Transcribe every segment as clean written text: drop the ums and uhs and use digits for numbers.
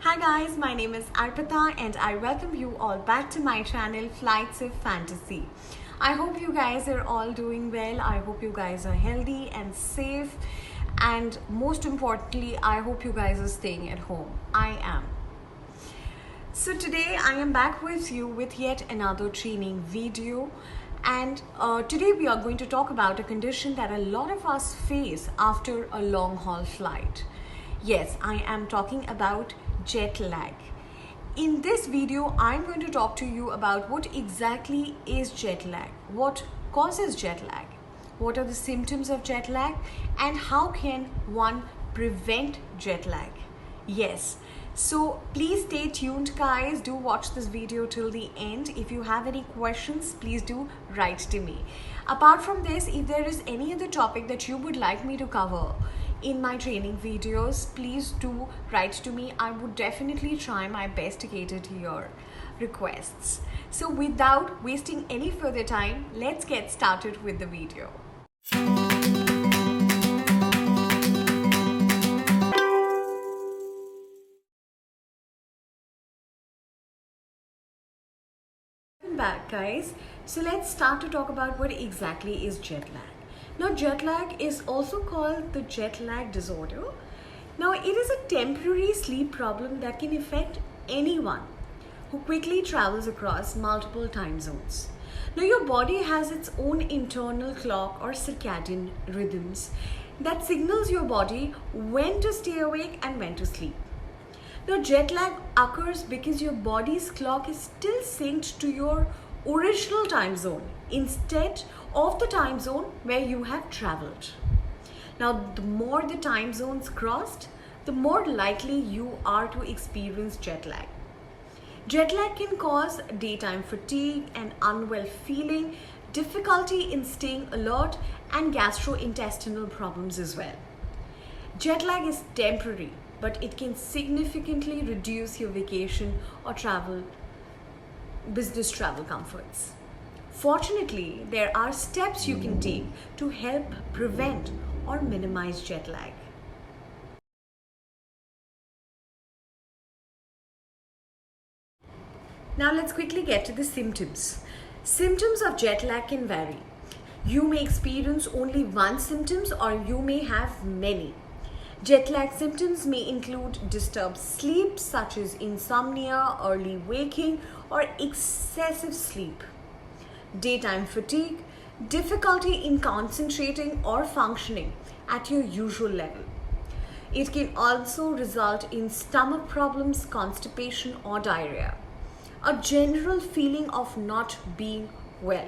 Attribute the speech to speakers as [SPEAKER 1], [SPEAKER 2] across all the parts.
[SPEAKER 1] Hi guys, my name is Arpita and I welcome you all back to my channel Flights of Fantasy. I hope you guys are all doing well. I hope you guys are healthy and safe, and most importantly, I hope you guys are staying at home. I am. So today I am back with you with yet another training video, and today we are going to talk about a condition that a lot of us face after a long haul flight. Yes, I am talking about jet lag. In this video, I'm going to talk to you about what exactly is jet lag, what causes jet lag, what are the symptoms of jet lag, and how can one prevent jet lag. Yes, so please stay tuned guys, do watch this video till the end. If you have any questions, please do write to me. Apart from this, if there is any other topic that you would like me to cover in my training videos, please do write to me. I would definitely try my best to cater to your requests. So without wasting any further time, let's get started with the video. Welcome back guys. So let's start to talk about what exactly is jet lag. Now, jet lag is also called the jet lag disorder. Now, it is a temporary sleep problem that can affect anyone who quickly travels across multiple time zones. Now, your body has its own internal clock or circadian rhythms that signals your body when to stay awake and when to sleep. Now, jet lag occurs because your body's clock is still synced to your original time zone instead of the time zone where you have traveled. Now, the more the time zones crossed, the more likely you are to experience jet lag. Jet lag can cause daytime fatigue and unwell feeling, difficulty in staying alert, and gastrointestinal problems as well. Jet lag is temporary, but it can significantly reduce your vacation or business travel comforts. Fortunately, there are steps you can take to help prevent or minimize jet lag. Now let's quickly get to the symptoms. Symptoms of jet lag can vary. You may experience only one symptoms or you may have many. Jet lag symptoms may include disturbed sleep such as insomnia, early waking, or excessive sleep, daytime fatigue, difficulty in concentrating or functioning at your usual level. It can also result in stomach problems, constipation, or diarrhea, a general feeling of not being well,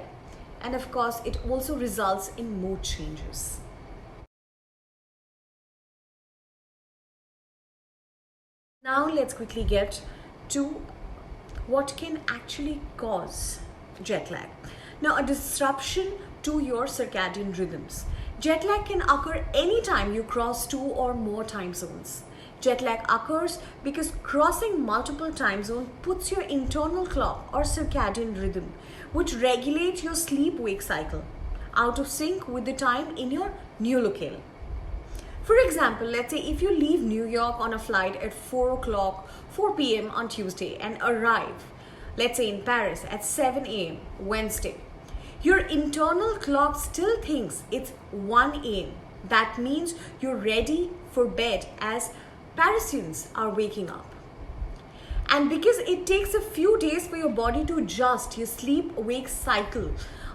[SPEAKER 1] and of course, it also results in mood changes. Now let's quickly get to what can actually cause jet lag. Now, a disruption to your circadian rhythms. Jet lag can occur anytime you cross two or more time zones. Jet lag occurs because crossing multiple time zones puts your internal clock or circadian rhythm, which regulates your sleep-wake cycle, out of sync with the time in your new locale. For example, let's say if you leave New York on a flight at 4 p.m. on Tuesday and arrive, let's say in Paris at 7 a.m. Wednesday, your internal clock still thinks it's 1 a.m. That means you're ready for bed as Parisians are waking up. And because it takes a few days for your body to adjust your sleep-wake cycle,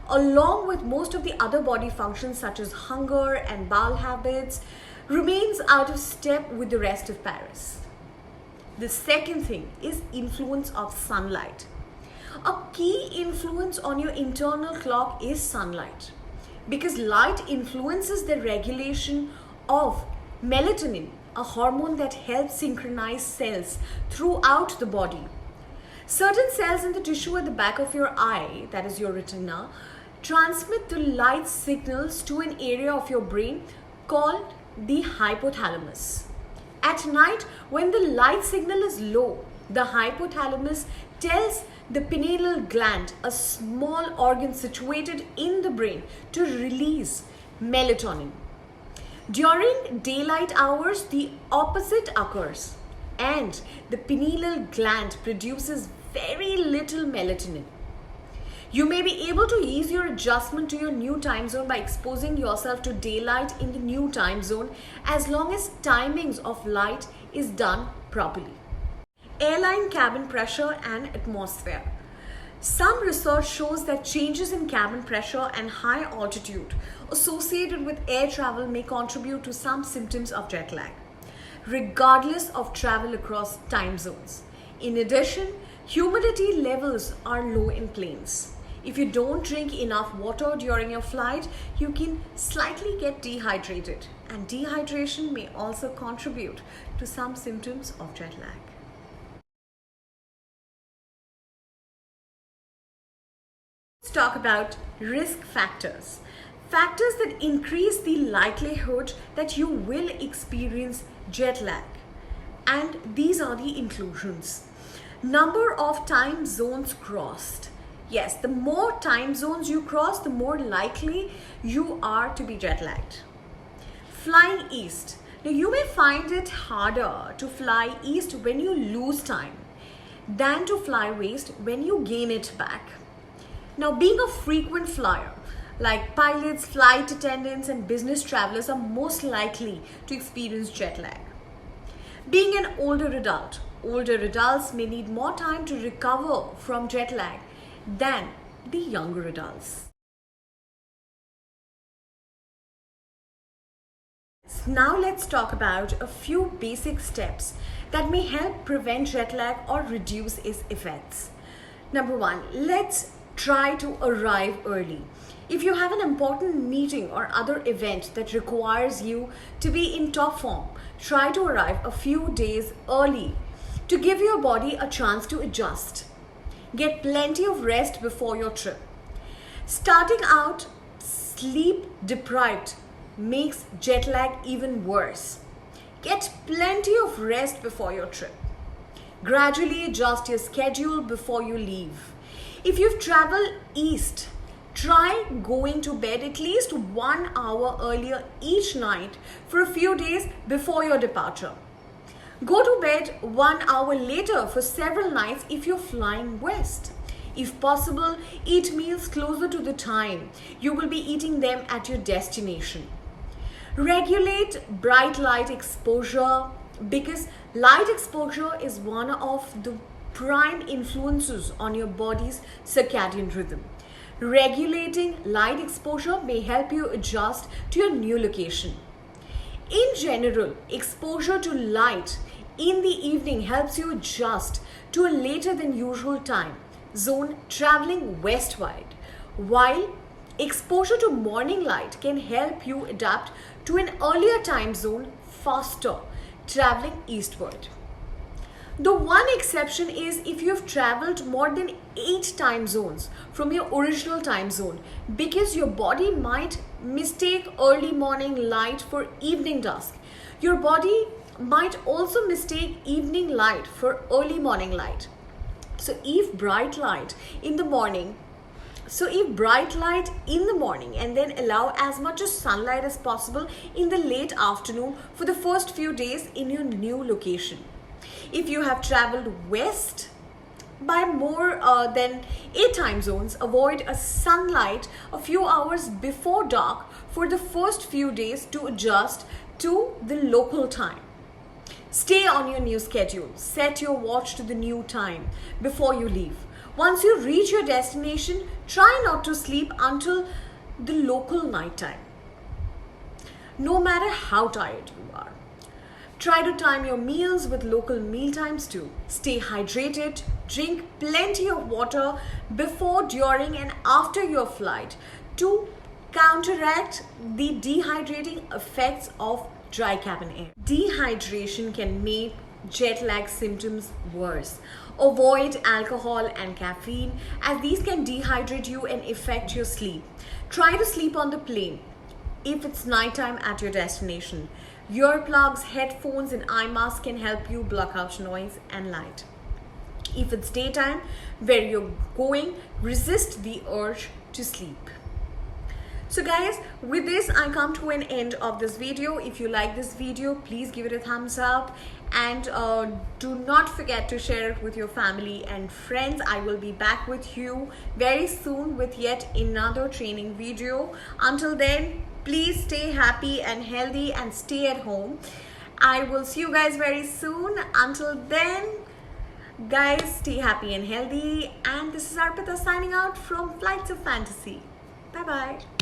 [SPEAKER 1] along with most of the other body functions such as hunger and bowel habits, remains out of step with the rest of Paris. The second thing is influence of sunlight. A key influence on your internal clock is sunlight, because light influences the regulation of melatonin, a hormone that helps synchronize cells throughout the body. Certain cells in the tissue at the back of your eye, that is your retina, transmit the light signals to an area of your brain called the hypothalamus. At night, when the light signal is low, the hypothalamus tells the pineal gland, a small organ situated in the brain, to release melatonin. During daylight hours, the opposite occurs. and the pineal gland produces very little melatonin. You may be able to ease your adjustment to your new time zone by exposing yourself to daylight in the new time zone as long as timings of light is done properly. Airline cabin pressure and atmosphere. Some research shows that changes in cabin pressure and high altitude associated with air travel may contribute to some symptoms of jet lag, regardless of travel across time zones. In addition, humidity levels are low in planes. If you don't drink enough water during your flight, you can slightly get dehydrated, and dehydration may also contribute to some symptoms of jet lag. Let's talk about risk factors. Factors that increase the likelihood that you will experience jet lag. And these are the inclusions. Number of time zones crossed. Yes, the more time zones you cross, the more likely you are to be jet lagged. Flying east. Now you may find it harder to fly east when you lose time than to fly west when you gain it back. Now, being a frequent flyer, like pilots, flight attendants, and business travelers are most likely to experience jet lag. Being an older adults may need more time to recover from jet lag than the younger adults. Now let's talk about a few basic steps that may help prevent jet lag or reduce its effects. Number one, let's try to arrive early. If you have an important meeting or other event that requires you to be in top form, try to arrive a few days early to give your body a chance to adjust. Get plenty of rest before your trip. Starting out sleep deprived makes jet lag even worse. Get plenty of rest before your trip. Gradually adjust your schedule before you leave. If you've traveled east, try going to bed at least 1 hour earlier each night for a few days before your departure. Go to bed 1 hour later for several nights if you're flying west. If possible, eat meals closer to the time you will be eating them at your destination. Regulate bright light exposure because light exposure is one of the prime influences on your body's circadian rhythm. Regulating light exposure may help you adjust to your new location. In general, exposure to light in the evening helps you adjust to a later than usual time zone traveling westward, while exposure to morning light can help you adapt to an earlier time zone faster traveling eastward. The one exception is if you've traveled more than 8 time zones from your original time zone, because your body might mistake early morning light for evening dusk. Your body might also mistake evening light for early morning light. So if bright light in the morning and then allow as much as sunlight as possible in the late afternoon for the first few days in your new location. If you have traveled west by more than 8 time zones, avoid a sunlight a few hours before dark for the first few days to adjust to the local time. Stay on your new schedule. Set your watch to the new time before you leave. Once you reach your destination, try not to sleep until the local night time, no matter how tired you are. Try to time your meals with local meal times too. Stay hydrated. Drink plenty of water before, during, and after your flight to counteract the dehydrating effects of dry cabin air. Dehydration can make jet lag symptoms worse. Avoid alcohol and caffeine as these can dehydrate you and affect your sleep. Try to sleep on the plane if it's nighttime at your destination. Earplugs, headphones, and eye masks can help you block out noise and light. If it's daytime where you're going, resist the urge to sleep. So guys, with this I come to an end of this video. If you like this video, please give it a thumbs up and do not forget to share it with your family and friends. I will be back with you very soon with yet another training video. Until then, please stay happy and healthy and stay at home. I will see you guys very soon. Until then, guys, stay happy and healthy. And this is Arpita signing out from Flights of Fantasy. Bye bye.